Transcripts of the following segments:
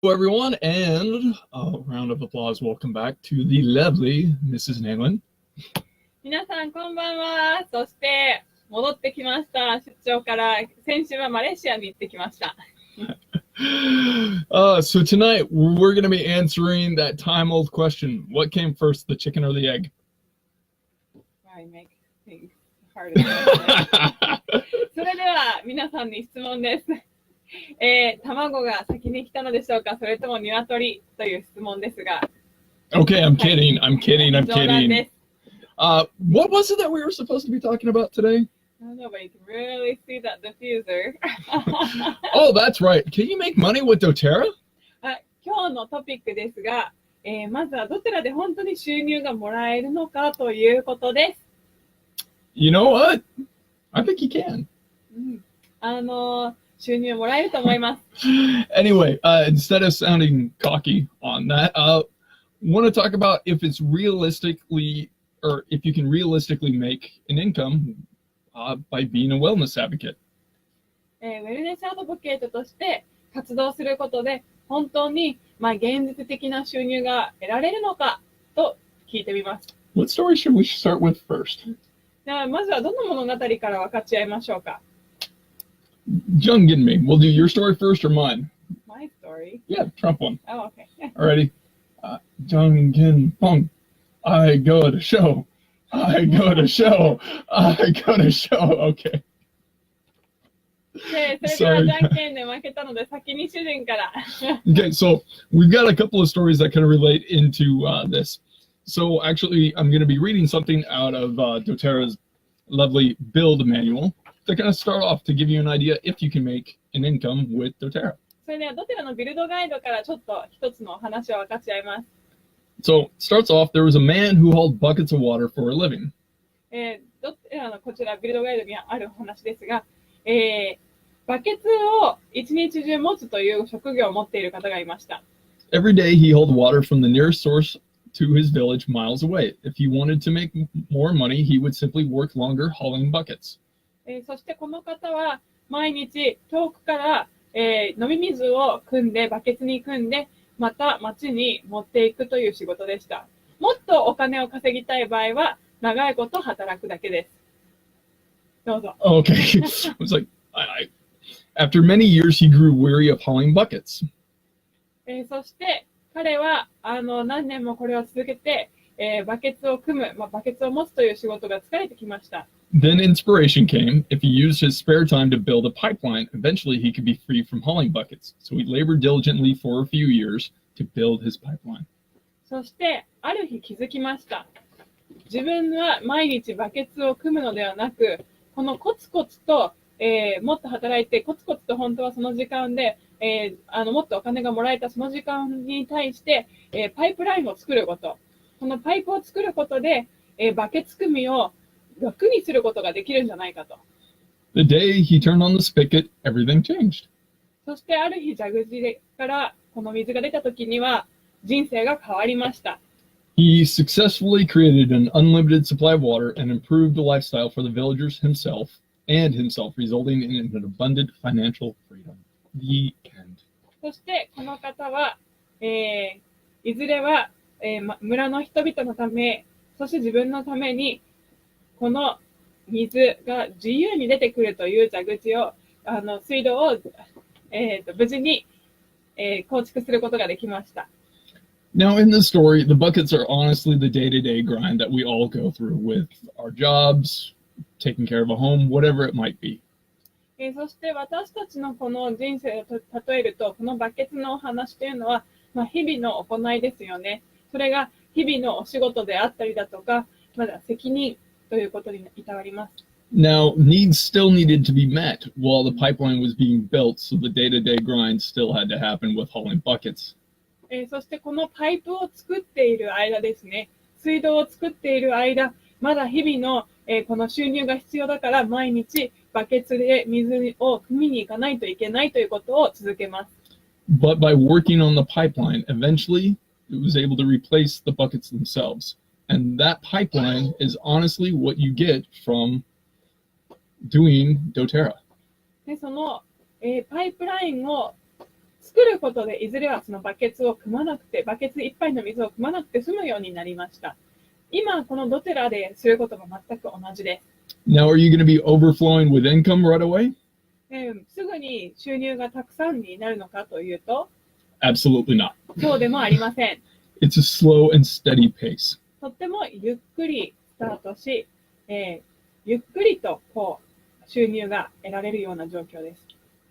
Hello, everyone, and a round of applause. Welcome back to the lovely Mrs. Nayland. 皆さんこんばんは。そして戻ってきました。出張から先週はマレーシアに行ってきました。So tonight we're going to be answering that time-old question: What came first, the chicken or the egg? I make things harder. それでは皆さんに質問です。卵が先に来たのでしょうか、それとも鶏という質問ですが。Okay, I'm kidding. I'm kidding. I'm 冗談で kidding. す。What was it that we were supposed to be talking about today? I don't know, but you can really see that diffuser. Oh, that's right. Can you make money with doterra? 今日のトピックですが、まずはどちらで本当に収入がもらえるのかということです。You know what? I think you can. 収入もらえると思います。Anyway, instead of sounding cocky on that, want to talk about if it's realistically, or if you can realistically make an income by being a wellness advocate. ウェルネスアドボケートとして活動することで本当に、現実的な収入が得られるのかと聞いてみます。What story should we start with first? ではまずはどの物語から分かち合いましょうか。Jung and me. We'll do your story first or mine? My story? Yeah, Trump one. Oh, okay. Alrighty. Jung Kin Pong. I go to show. I go to show. I go to show. Okay. で、それではじゃんけんで負けたので先に主人から。Okay, so we've got a couple of stories that kind of relate into this. So actually, I'm going to be reading something out of doterra's lovely build manual to kind of start off to give you an idea if you can make an income with doterra. それではドテラのビルドガイドからちょっと一つの話を分かち合います。So it starts off, there was a man who hauled buckets of water for a living. ドテラのこちらビルドガイドにある話ですが、バケツを一日中持つという職業を持っている方がいました。Every day he hauled water from the nearest source to his village miles away. If he wanted to make more money, he would simply work longer hauling buckets. そしてこの方は毎日遠くから、飲み水を汲んでバケツに汲んでまた町に持っていくという仕事でした。もっとお金を稼ぎたい場合は長いこと働くだけです。どうぞ。Okay. I was like, after many years, he grew weary of hauling buckets. そして彼は何年もこれを続けて、バケツを汲む、バケツを持つという仕事が疲れてきました。Then inspiration came. If he used his spare time to build a pipeline, eventually he could be free from hauling buckets. So he labored diligently for a few years to build his pipeline. そしてある日気づきました。自分は毎日バケツを汲むのではなく、このコツコツと、もっと働いてコツコツと本当はその時間で、もっとお金がもらえたその時間に対して、パイプラインを作ること。このパイプを作ることで、バケツ汲みを楽にすることができるんじゃないかと。The day he turned on the spigot, everything changed. そしてある日蛇口からこの水が出た時には人生が変わりました。He successfully created an unlimited supply of water and improved the lifestyle for the villagers himself, resulting in an abundant financial freedom. The end. そしてこの方は、いずれは、村の人々のため、そして自分のためにこの水が自由に出てくるという蛇口を、水道を、無事に、構築することができました。Now, in this story, the buckets are honestly the day-to-day grind that we all go through with our jobs, taking care of a home, whatever it might be. そして私たちのこの人生を例えると、このバケツのお話というのは、日々の行いですよね。それが日々のお仕事であったりだとか、まだ責任ということにいたわります。Now, needs still needed to be met while the pipeline was being built, so the day-to-day grind still had to happen with hauling buckets. そしてこのパイプを作っている間ですね、水道を作っている間、まだ日々の、この収入が必要だから毎日バケツで水を汲みに行かないといけないということを続けます。But by working on the pipeline, eventually it was able to replace the buckets themselves. And that pipeline is honestly what you get from doing doterra. でその、パイプラインを作ることでいずれはそのバケツを汲まなくて、バケツいっぱいの水を汲まなくて済むようになりました。今、このドテラですることが全く同じです。Now, are you going to be overflowing with income right away? すぐに収入がたくさんになるのかというと、Absolutely not. そうでもありません。It's a slow and steady pace. とってもゆっくりスタートし、ゆっくりと収入が得られるような状況です。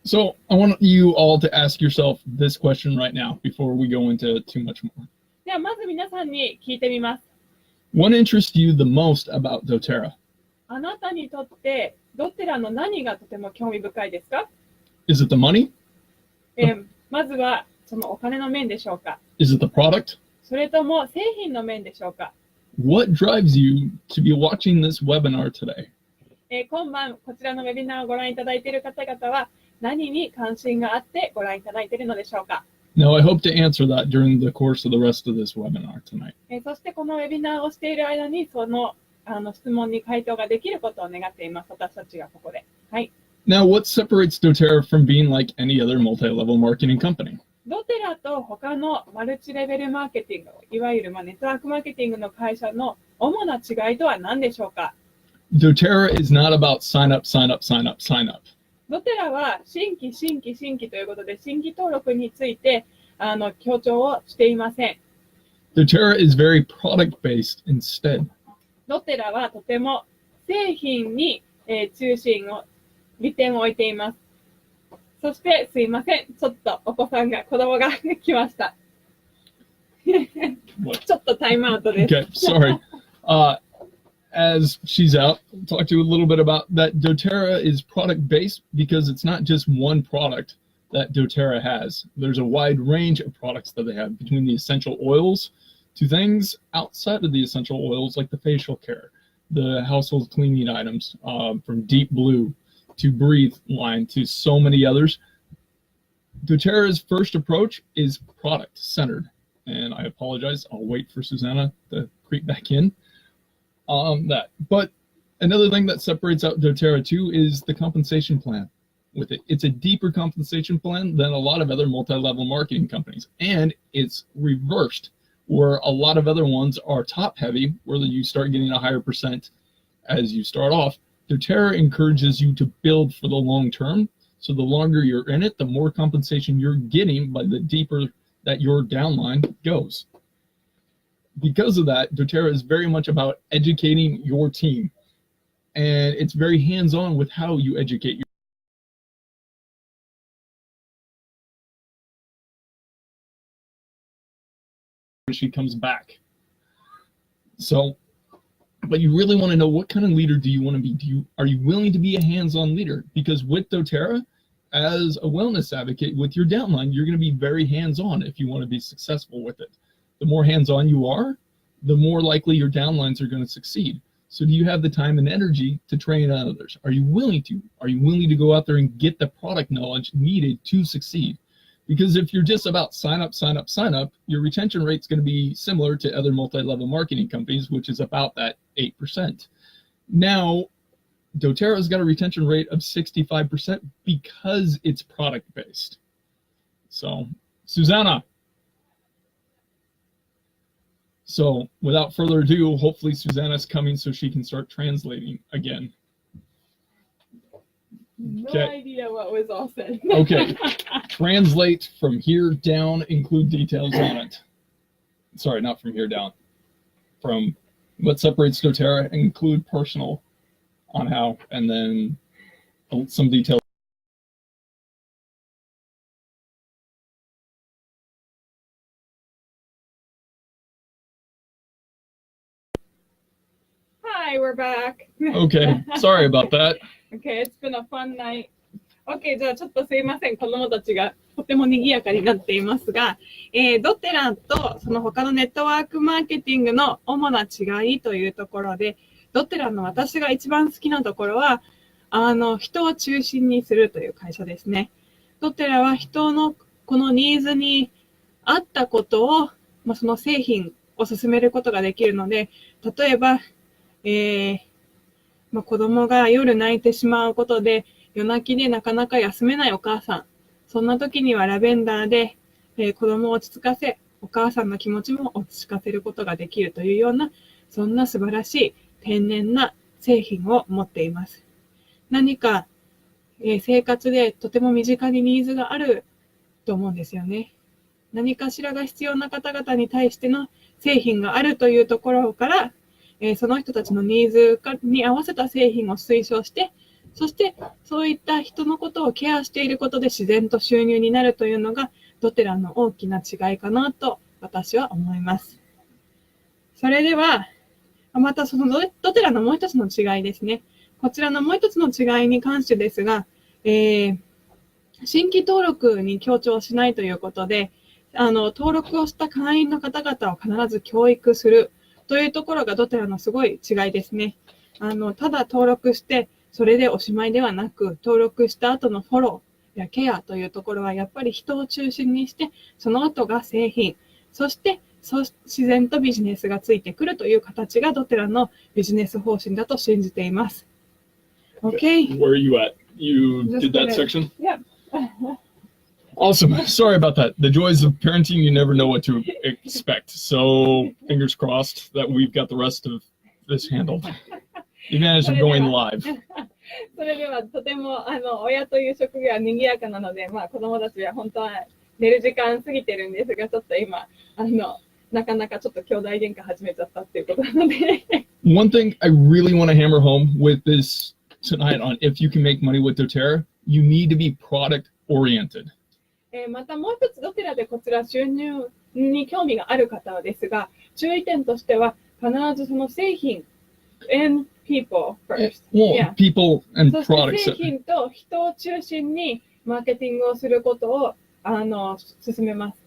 So I want you all to ask yourself this question right now before we go into too much more. ではまず皆さんに聞いてみます。What interests you the most about doterra? あなたにとってドテラの何がとても興味深いですか？ Is it the money? まずはそのお金の面でしょうか？ Is it the product? それとも製品の面でしょうか？ What drives you to be watching this webinar today? 今晩こちらのウェビナーをご覧いただいている方々は何に関心があってご覧いただいているのでしょうか？ Now, I hope to answer that during the course of the rest of this webinar tonight. そしてこのウェビナーをしている間にその質問に回答ができることを願っています。私たちがここで。はい。Now, what separates doterra from being like any other multi-level marketing company? ドテラと他のマルチレベルマーケティング、いわゆるネットワークマーケティングの会社の主な違いとは何でしょうか？ doterra is not about sign up, sign up, sign up, sign up. ドテラは新規ということで、新規登録について強調をしていません。doterra is very product-based instead. ドテラはとても製品に、利点を置いています。そしてすいません、ちょっと子供が来ました。ちょっとタイムアウトです。Okay, sorry. As she's out, I'll talk to you a little bit about that. doterra is product-based because it's not just one product that doterra has. There's a wide range of products that they have, between the essential oils to things outside of the essential oils like the facial care, the household cleaning items, from Deep Blue to Breathe line to so many others. doterra's first approach is product-centered. And I apologize, I'll wait for Susanna to creep back in. But another thing that separates out doterra too is the compensation plan with it. It's a deeper compensation plan than a lot of other multi-level marketing companies. And it's reversed, where a lot of other ones are top heavy, where you start getting a higher percent as you start off. doterra encourages you to build for the long term. So the longer you're in it, the more compensation you're getting by the deeper that your downline goes. Because of that, doterra is very much about educating your team. And it's very hands-on with how you educate your she comes back. So, but you really want to know, what kind of leader do you want to be? Are you willing to be a hands-on leader? Because with doterra, as a wellness advocate with your downline, you're going to be very hands-on if you want to be successful with it. The more hands-on you are, the more likely your downlines are going to succeed. So do you have the time and energy to train others? Are you willing to? Are you willing to go out there and get the product knowledge needed to succeed? Because if you're just about sign up, sign up, sign up, your retention rate is going to be similar to other multi-level marketing companies, which is about that 8%. Now, doterra's got a retention rate of 65% because it's product-based. So, Susanna. So, without further ado, hopefully Susanna's coming so she can start translating again. No idea what was all said. Okay. Translate from here down, include details on it. Sorry, not from here down. From what separates doterra, include personal on how, and then some details. Hi, we're back. Okay, sorry about that. Okay, it's been a fun night. Okay, じゃあちょっとすいません。子供たちがとても賑やかになっていますが、ドテラとその他のネットワークマーケティングの主な違いというところで、ドテラの私が一番好きなところは、人を中心にするという会社ですね。ドテラは人のこのニーズに合ったことを、その製品を進めることができるので、例えば、子供が夜泣いてしまうことで、夜泣きでなかなか休めないお母さん、そんな時にはラベンダーで、子供を落ち着かせ、お母さんの気持ちも落ち着かせることができるというような、そんな素晴らしい天然な製品を持っています。何か、生活でとても身近にニーズがあると思うんですよね。何かしらが必要な方々に対しての製品があるというところから、その人たちのニーズに合わせた製品を推奨して、そしてそういった人のことをケアしていることで自然と収入になるというのがドテラの大きな違いかなと私は思います。それでは、またそのドテラのもう一つの違いですね。こちらのもう一つの違いに関してですが、新規登録に強調しないということで、登録をした会員の方々を必ず教育するというところがドテラのすごい違いですね。ただ登録してそれでおしまいではなく、登録した後のフォローやケアというところはやっぱり人を中心にして、その後が製品、そして自然とビジネスがついてくるという形がドテラのビジネス方針だと信じています。Okay. Where are you at? You did that section? Yeah. Awesome. Sorry about that. The joys of parenting, you never know what to expect. So fingers crossed that we've got the rest of this handled. The advantage of going live. それではとても親という職業は賑やかなので、子供たちは本当は寝る時間過ぎてるんですが、ちょっと今なかなかちょっと兄弟喧嘩始めちゃったっていうことなので。One thing I really want to hammer home with this tonight on if you can make money with doterra, you need to be product oriented. またもう一つドテラでこちら収入に興味がある方はですが、注意点としては必ずその製品 and people first. Well, Yeah. people and そして products. 製品と人を中心にマーケティングをすることを進めます。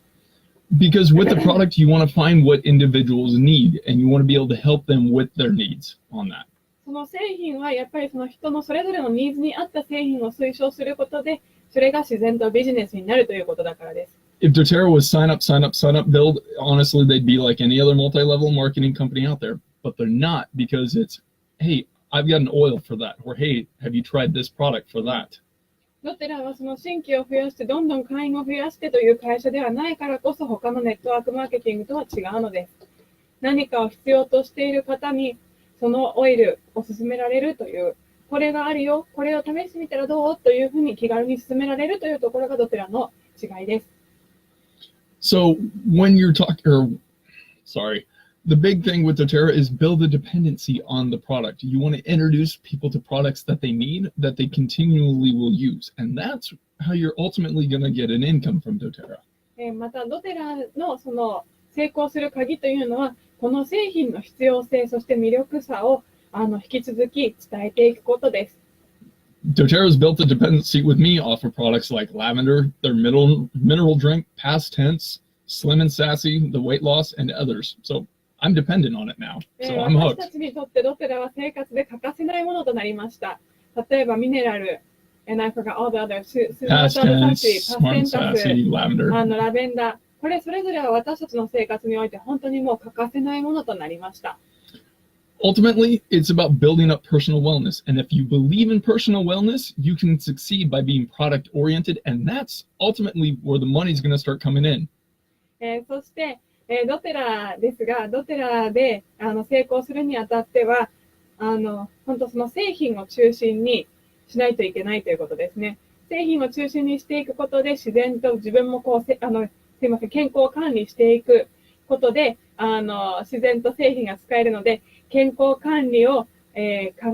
Because with the product, you want to find what individuals need, and you want to be able to help them with their needs on that. その製品はやっぱりその人のそれぞれのニーズに合った製品を推奨することで、それが自然とビジネスになるということだからです。If doterra was sign up, sign up, sign up, build, honestly, they'd be like any other multi-level marketing company out there. But they're not because it's, hey, I've got an oil for that. Or, hey, have you tried this product for that? ドテラはその新規を増やして、どんどん会員を増やしてという会社ではないからこそ、他のネットワークマーケティングとは違うのです。何かを必要としている方に、そのオイルを勧められるという、これがあるよ、これを試してみたらどうというふうに気軽に勧められるというところがドテラの違いです。So when you're talking, the big thing with doterra is build a dependency on the product. You want to introduce people to products that they need, that they continually will use. And that's how you're ultimately going to get an income from doterra. また、ドテラのその成功する鍵というのは、この製品の必要性、そして魅力さを引き続き伝えていくことです。doterra's built a dependency with me off of products like lavender, their mineral drink, past tense, slim and sassy, the weight loss, and others. So I'm dependent on it now. So I'm 私 hooked. たちにとってドテラは生活で欠かせないものとなりました。例えばミネラル、and I forgot all the others. Past tense, パステ smart ン and タス、 sassy, lavender. ラベンダー。これそれぞれは私たちの生活において本当にもう欠かせないものとなりました。Ultimately, it's about building up personal wellness. And if you believe in personal wellness, you can succeed by being product oriented. And that's ultimately where the money's going to start coming in. そして、ドテラですが、ドテラで成功するにあたっては、本当その製品を中心にしないといけないということですね。製品を中心にしていくことで、自然と自分も健康管理していくことで、自然と製品が使えるので、健康管理を、考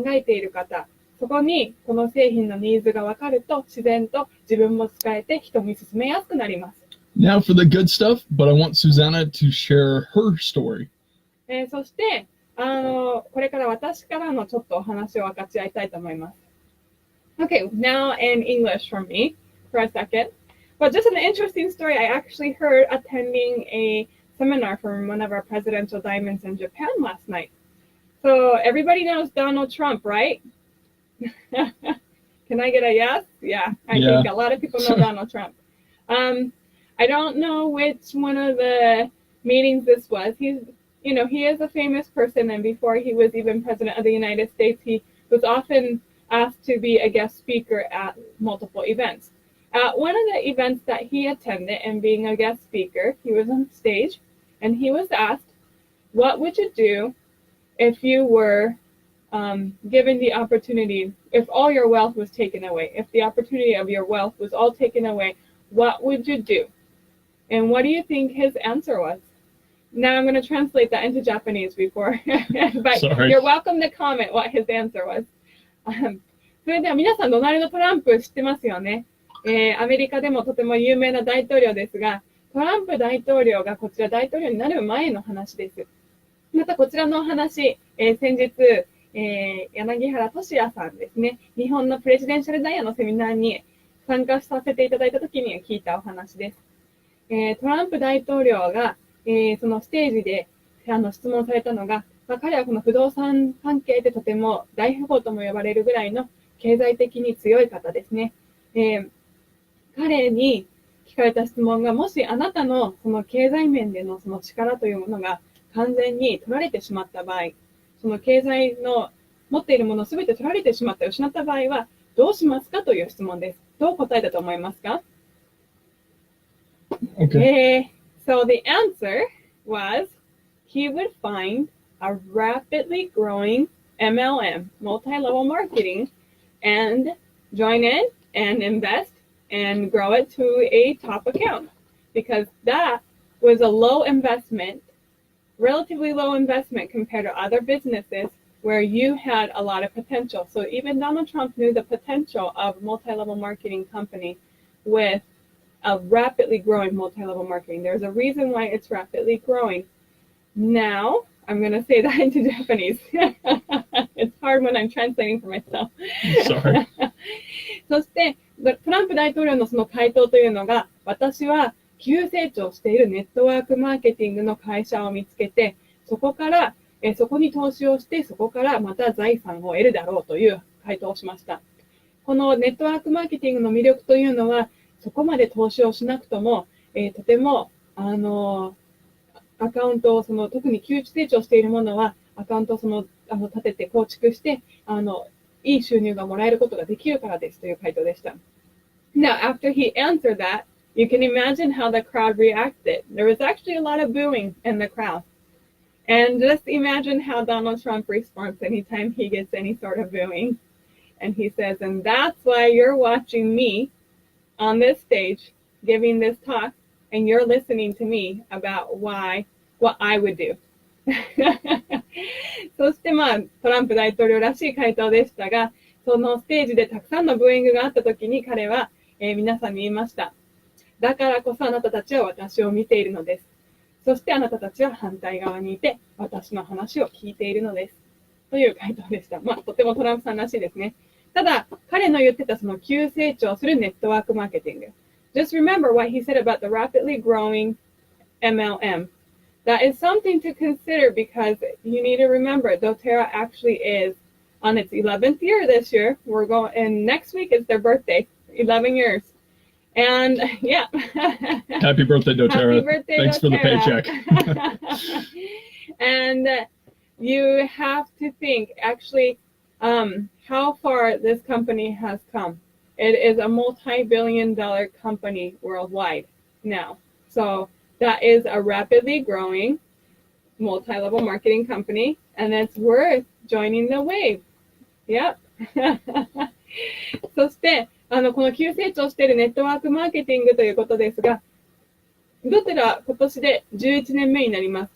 えている方、そこにこの製品のニーズが分かると、自然と自分も使えて人に勧めやすくなります。Now for the good stuff, but I want Susanna to share her story. そして、これから私からのちょっとお話を分かち合いたいと思います。Okay, now in English from me for a second. But just an interesting story, I actually heard attending a seminar from one of our presidential diamonds in Japan last night. So everybody knows Donald Trump, right? Can I get a yes? Yeah, I think a lot of people know Donald Trump. I don't know which one of the meetings this was. He is a famous person, and before he was even president of the United States, he was often asked to be a guest speaker at multiple events. At one of the events that he attended and being a guest speaker, he was on stage and he was asked, what would you do if you were given the opportunity, if all your wealth was taken away, if the opportunity of your wealth was all taken away, what would you do? And what do you think his answer was? Now I'm going to translate that into Japanese before, but Sorry. You're welcome to comment what his answer was. それでは皆さん、ドナルド・トランプ知ってますよね。アメリカでもとても有名な大統領ですが、トランプ大統領がこちら大統領になる前の話です。またこちらのお話、先日、柳原俊也さんですね、日本のプレジデンシャルダイヤのセミナーに参加させていただいたときに聞いたお話です。トランプ大統領が、そのステージで質問されたのが、彼はこの不動産関係でとても大富豪とも呼ばれるぐらいの経済的に強い方ですね。彼に聞かれた質問が、もしあなたのその経済面でのその力というものが完全に取られてしまった場合、その経済の持っているものすべて取られてしまった、失った場合はどうしますかという質問です。どう答えたと思いますか？ Okay. So the answer was he would find a rapidly growing MLM, multi-level marketing, and join in and invest and grow it to a top account, because that was a low investment, relatively low investment compared to other businesses where you had a lot of potential. So even Donald Trump knew the potential of multi-level marketing company with a rapidly growing multi-level marketing. There's a reason why it's rapidly growing. Now, I'm going to say that into Japanese. It's hard when I'm translating for myself. Sorry. そして、トランプ大統領のその回答というのが、私は急成長しているネットワークマーケティングの会社を見つけて、そこに投資をして、そこからまた財産を得るだろうという回答をしました。このネットワークマーケティングの魅力というのは、そこまで投資をしなくとも、とても、アカウントを特に急成長しているものは、アカウントを立てて構築して、いい収入がもらえることができるからですという回答でした。Now, after he answered that, you can imagine how the crowd reacted. There was actually a lot of booing in the crowd. And just imagine how Donald Trump responds anytime he gets any sort of booing. And he says, and that's why you're watching me on this stage, giving this talk, and you're listening to me about what I would do. そしてトランプ大統領らしい回答でしたが、そのステージでたくさんのブーイングがあったときに彼は、皆さんに言いました。だからこそあなたたちは私を見ているのです。そしてあなたたちは反対側にいて私の話を聞いているのです。という回答でした。とてもトランプさんらしいですね。ただ、彼の言ってたその急成長するネットワークマーケティング。Just remember what he said about the rapidly growing MLM. That is something to consider because you need to remember doterra actually is on its 11th year this year. And next week is their birthday, 11 years. And yeah. Happy birthday, doterra. Happy birthday, Thanks doterra. For the paycheck. And you have to think actually how far this company has come. It is a multi-billion-dollar company worldwide now. So that is a rapidly growing multi-level marketing company, and it's worth joining the wave. Yep. そして、この急成長しているネットワークマーケティングということですが、ドテラ今年で11年目になります。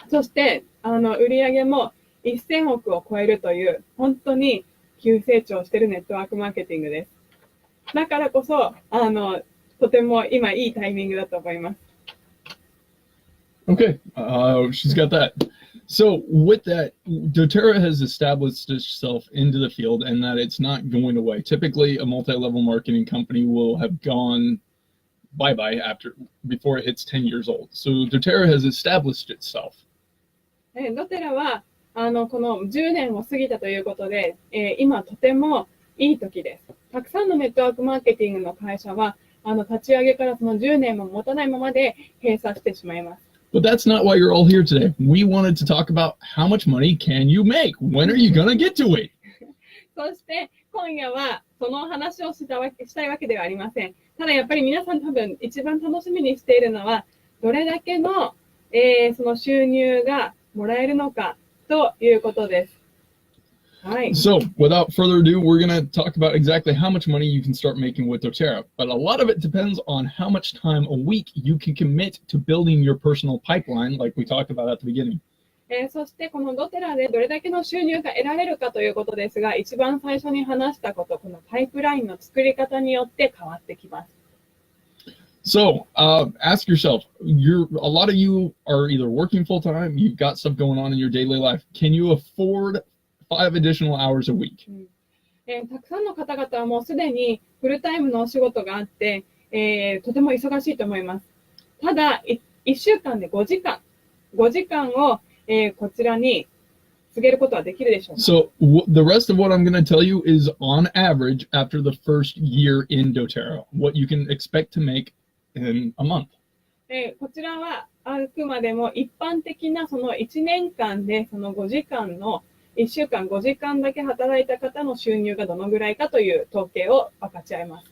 そして、売上も1000億を超えるという、本当に急成長しているネットワークマーケティングです。だからこそ、とても今いいタイミングだと思います。Okay, she's got that. So with that, doterra has established itself into the field and that it's not going away. Typically, a multi-level marketing company will have gone bye-bye before it hits 10 years old. So doterra has established itself. ドテラはこの10年を過ぎたということで、今とてもいい時です。たくさんのネットワークマーケティングの会社は立ち上げからその10年も持たないままで閉鎖してしまいます。But that's not why you're all here today. We wanted to talk about how much money can you make? When are you gonna get to it? そして今夜はその話をしたいわけではありません。ただやっぱり皆さん多分一番楽しみにしているのは、どれだけの、その収入がもらえるのかということです。はい。So, without further ado, we're going to talk about exactly how much money you can start making with doterra. But a lot of it depends on how much time a week you can commit to building your personal pipeline, like we talked about at the beginning. そしてこのドテラでどれだけの収入が得られるかということですが、一番最初に話したこと、このパイプラインの作り方によって変わってきます。So, ask yourself, a lot of you are either working full time, you've got stuff going on in your daily life. Can you afford 5 additional hours a week? たくさんの方々はもうすでにフルタイムのお仕事があって、とても忙しいと思います。ただ、1週間で5時間を、こちらに告げることはできるでしょうか。 So, the rest of what I'm going to tell you is on average after the first year in doterra, what you can expect to make in a month. こちらはあくまでも一般的なその1年間でその5時間の1週間5時間だけ働いた方の収入がどのぐらいかという統計を分かち合います。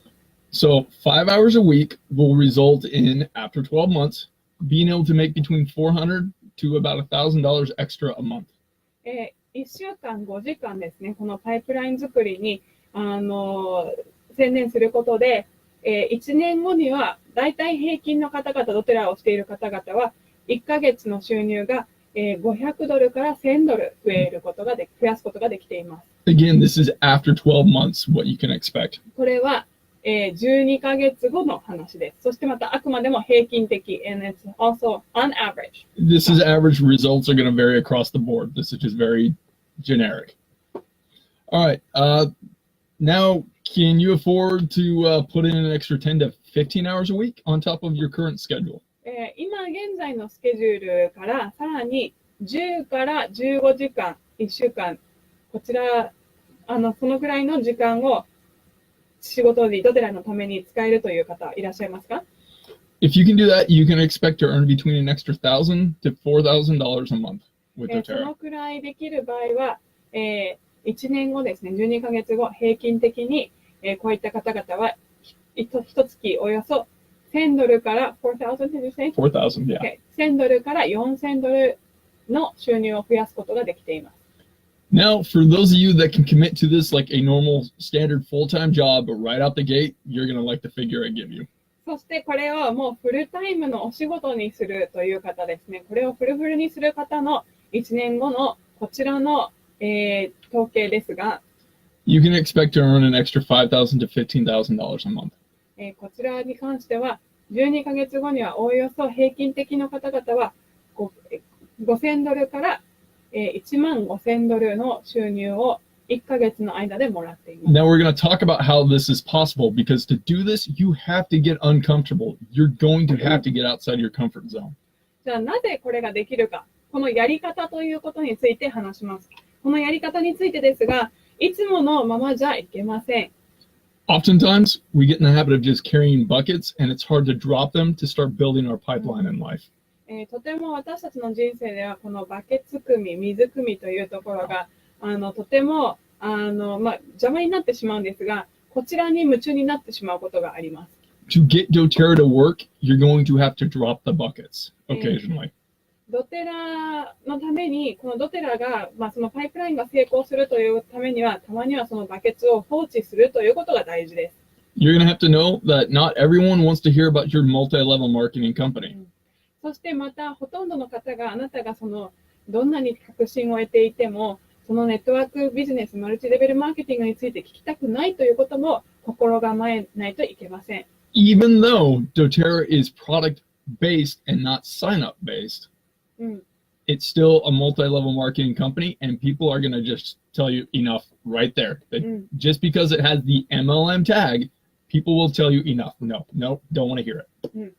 So 5 hours a week will result in, after 12 months, being able to make between $400 to about $1,000 extra a month. 1週間5時間ですね、このパイプライン作りに専念することで、1年後にはだいたい平均の方々、ドテラをしている方々は1ヶ月の収入が$500から$1,000増やすことができています。Again, this is after 12 months, what you can expect. これは、12ヶ月後の話です。そしてまたあくまでも平均的、and it's also on average. This is average. Results are going to vary across the board. This is just very generic. All right. Now, can you afford to put in an extra 10 to 15 hours a week on top of your current schedule? 今現在のスケジュールからさらに10から15時間、1週間、こちら、そのくらいの時間を仕事にドテラのために使えるという方いらっしゃいますか？ If you can do that, you can expect to earn between an extra $1,000 to $4,000 a month with そ doterra. のくらいできる場合は、1年後ですね、12ヶ月後、平均的に、こういった方々は1月およそ$1,000から$4,000 did you say? $4,000, yeah. Okay. $1,000から$4,000の収入を増やすことができています。Now, for those of you that can commit to this like a normal, standard, full-time job, but right out the gate, you're going to like the figure I give you. そしてこれをもうフルタイムのお仕事にするという方ですね。これをフルフルにする方の1年後のこちらの、統計ですが、You can expect to earn an extra $5,000 to $15,000 a month. こちらに関しては12ヶ月後にはおおよそ平均的な方々は$5,000から$15,000の収入を1ヶ月の間でもらっています。Now we're going to talk about how this is possible, because to do this, you have to get uncomfortable. You're going to have to get outside your comfort zone. じゃあなぜこれができるか、このやり方ということについて話します。このやり方についてですが、いつものままじゃいけません。Oftentimes, we get in the habit of just carrying buckets, and it's hard to drop them to start building our pipeline in life. とても私たちの人生ではこのバケツ汲み、水汲みというところがとても邪魔になってしまうんですが、こちらに夢中になってしまうことがあります。To get doterra to work, you're going to have to drop the buckets occasionally. ドテラのために、このドテラが、そのパイプラインが成功するというためには、たまにはそのバケツを放置するということが大事です。You're going to have to know that not everyone wants to hear about your multi-level marketing company. そしてまた、ほとんどの方があなたがどんなに確信を得ていても、そのネットワークビジネス、マルチレベルマーケティングについて聞きたくないということも心構えないといけません。Even though doterra is product-based and not sign-up-based, it's still a multi-level marketing company, and people are going to just tell you enough right there. Just because it has the MLM tag, people will tell you enough. No, don't want to hear it.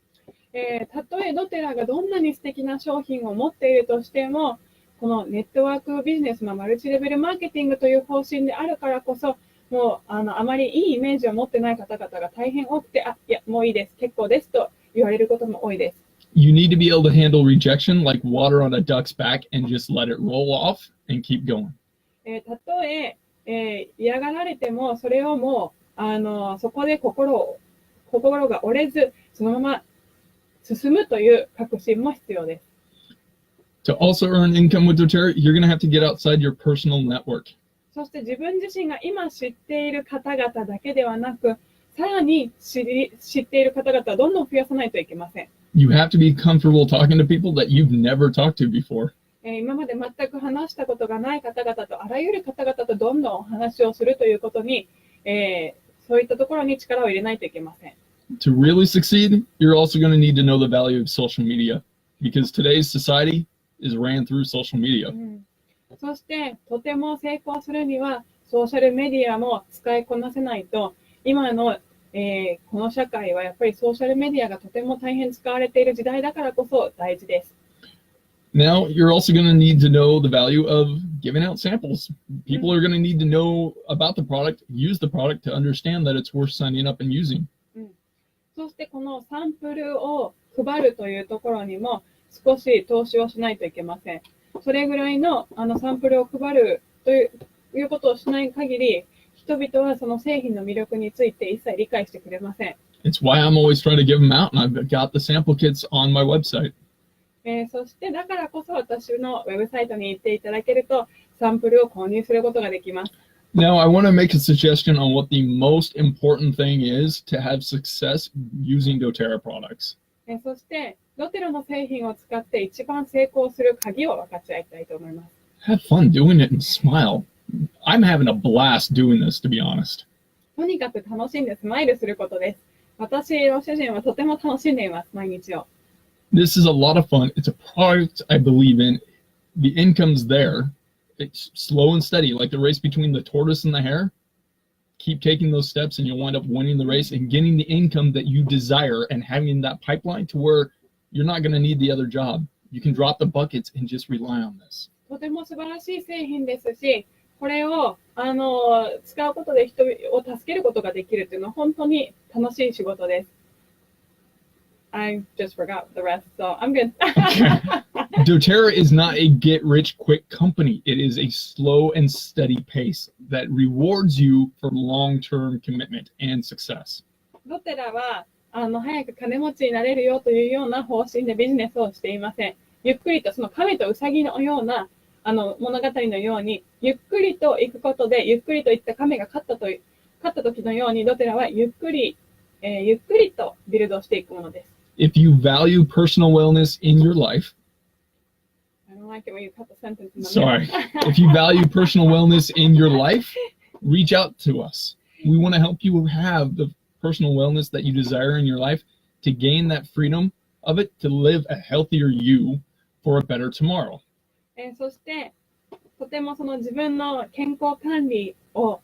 たとえドテラがどんなに素敵な商品を持っているとしても、このネットワークビジネス、マルチレベルマーケティングという方針であるからこそ、もうあまりいいイメージを持ってない方々が大変多くて、いや、もういいです、結構ですと言われることも多いです。You need to be able to handle rejection like water on a duck's back and just let it roll off and keep going. たとえ嫌がられても、それをもう、そこで心が折れず、そのまま進むという確信も必要です。To also earn income with doterra, you're going to have to get outside your personal network. そして自分自身が今知っている方々だけではなく、さらに知っている方々はどんどん増やさないといけません。You have to be comfortable talking to people that you've never talked to before. 今まで全く話したことがない方々と、あらゆる方々とどんどんお話をするということに、そういったところに力を入れないといけません。To really succeed, you're also going to need to know the value of social media, because today's society is ran through social media. そしてとても成功するにはソーシャルメディアも使いこなせないと、今の、この社会はやっぱりソーシャルメディアがとても大変使われている時代だからこそ大事です。Now, you're also going to need to know the value of giving out samples. People are going to need to know about the product, use the product to understand that it's worth signing up and using. そしてこのサンプルを配るというところにも少し投資をしないといけません。それぐらいのサンプルを配るということをしない限り、人々はその製品の魅力について一切理解してくれません。It's why I'm always trying to give them out, and I've got the sample kits on my website. そしてだからこそ私のウェブサイトに行っていただけるとサンプルを購入することができます。Now, I want to make a suggestion on what the most important thing is to have success using doterra products. そしてドテラの製品を使って一番成功する鍵を分かち合いたいと思います。Have fun doing it and smile. I'm having a blast doing this, to be honest. とにかく楽しんでスマイルすることです。私の主人はとても楽しんでいます、毎日を。This is a lot of fun. It's a product I believe in. The income's there. It's slow and steady, like the race between the tortoise and the hare. Keep taking those steps and you'll wind up winning the race and getting the income that you desire and having that pipeline to where you're not going to need the other job. You can drop the buckets and just rely on this. とても素晴らしい製品ですし、これを使うことで人を助けることができるというのは本当に楽しい仕事です。I just forgot the rest, so I'm good. doterra is not a get-rich-quick company. It is a slow and steady pace that rewards you for long-term commitment and success. ドテラは早く金持ちになれるよというような方針でビジネスをしていません。ゆっくりとその亀とウサギのような物語のようにゆっくりと行くことでゆっくりといった亀が勝った時のようにドテラはゆっくりとビルドしていくものです。If you value personal wellness in your life, I don't like it when you cut the sentence in the sorry, if you value personal wellness in your life, reach out to us. We want to help you have the personal wellness that you desire in your life to gain that freedom of it, to live a healthier you for a better tomorrow. そしてとてもその自分の健康管理を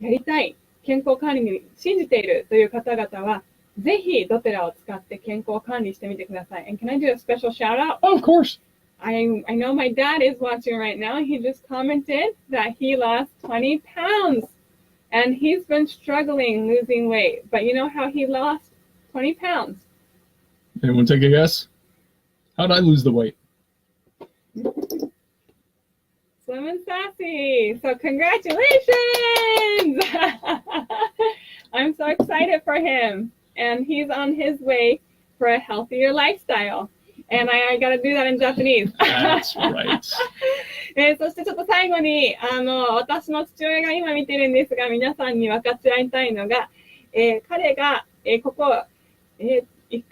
やりたい、健康管理に信じているという方々はぜひドテラを使って健康管理してみてください。And can I do a special shout out? Oh, of course. I know my dad is watching right now. He just commented that he lost 20 pounds and he's been struggling losing weight. But you know how he lost 20 pounds? Anyone take a guess? How'd I lose the weight? Slim and sassy. So congratulations! I'm so excited for him. And he's on his way for a healthier lifestyle. And I gotta do that in Japanese. That's right. そしてちょっと最後に、私の父親が今見てるんですが、皆さんに分かち合いたいのが、彼が、ここ、1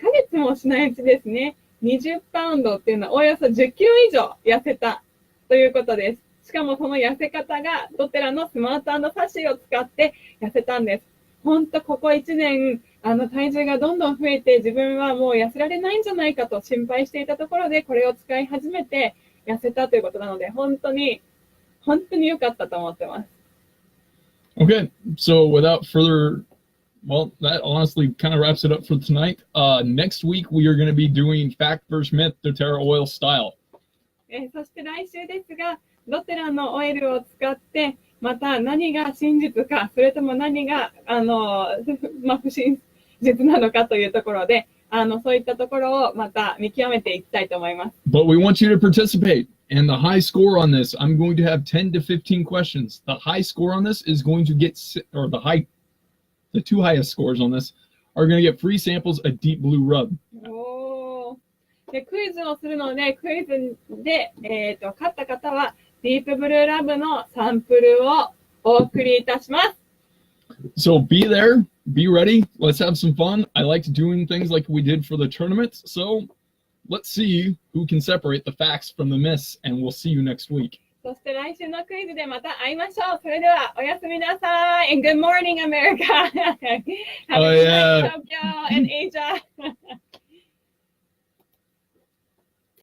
ヶ月もしないうちですね、20パウンドっていうのはおよそ10キロ以上痩せたということです。しかもその痩せ方がドテラのスマート&サシを使って痩せたんです。ほんとここ1年、体重がどんどん増えて自分はもう痩せられないんじゃないかと心配していたところでこれを使い始めて痩せたということなので本当に良かったと思ってます。Okay, so without further, well, that honestly kind of wraps it up for tonight. Next week we are going to be doing fact versus myth doterra oil style. そして来週ですが、ドテラのオイルを使ってまた何が真実か、それとも何が不真実なのかというところで、そういったところをまた見極めていきたいと思います。But we want you to participate And the high score on this, I'm going to have 10 to 15 questions. The high score on this is going to get, or the two highest scores on this are going to get free samples of Deep Blue Rub. おー。で、クイズをするので、クイズで、勝った方は、ディープブルーラブのサンプルをお送りいたします。So be there, be ready, let's have some fun. I liked doing things like we did for the tournament, so let's see who can separate the facts from the myths, and we'll see you next week. そして来週のクイズでまた会いましょう。それではおやすみなさい。And good morning, America. Have a good night, Tokyo and Asia.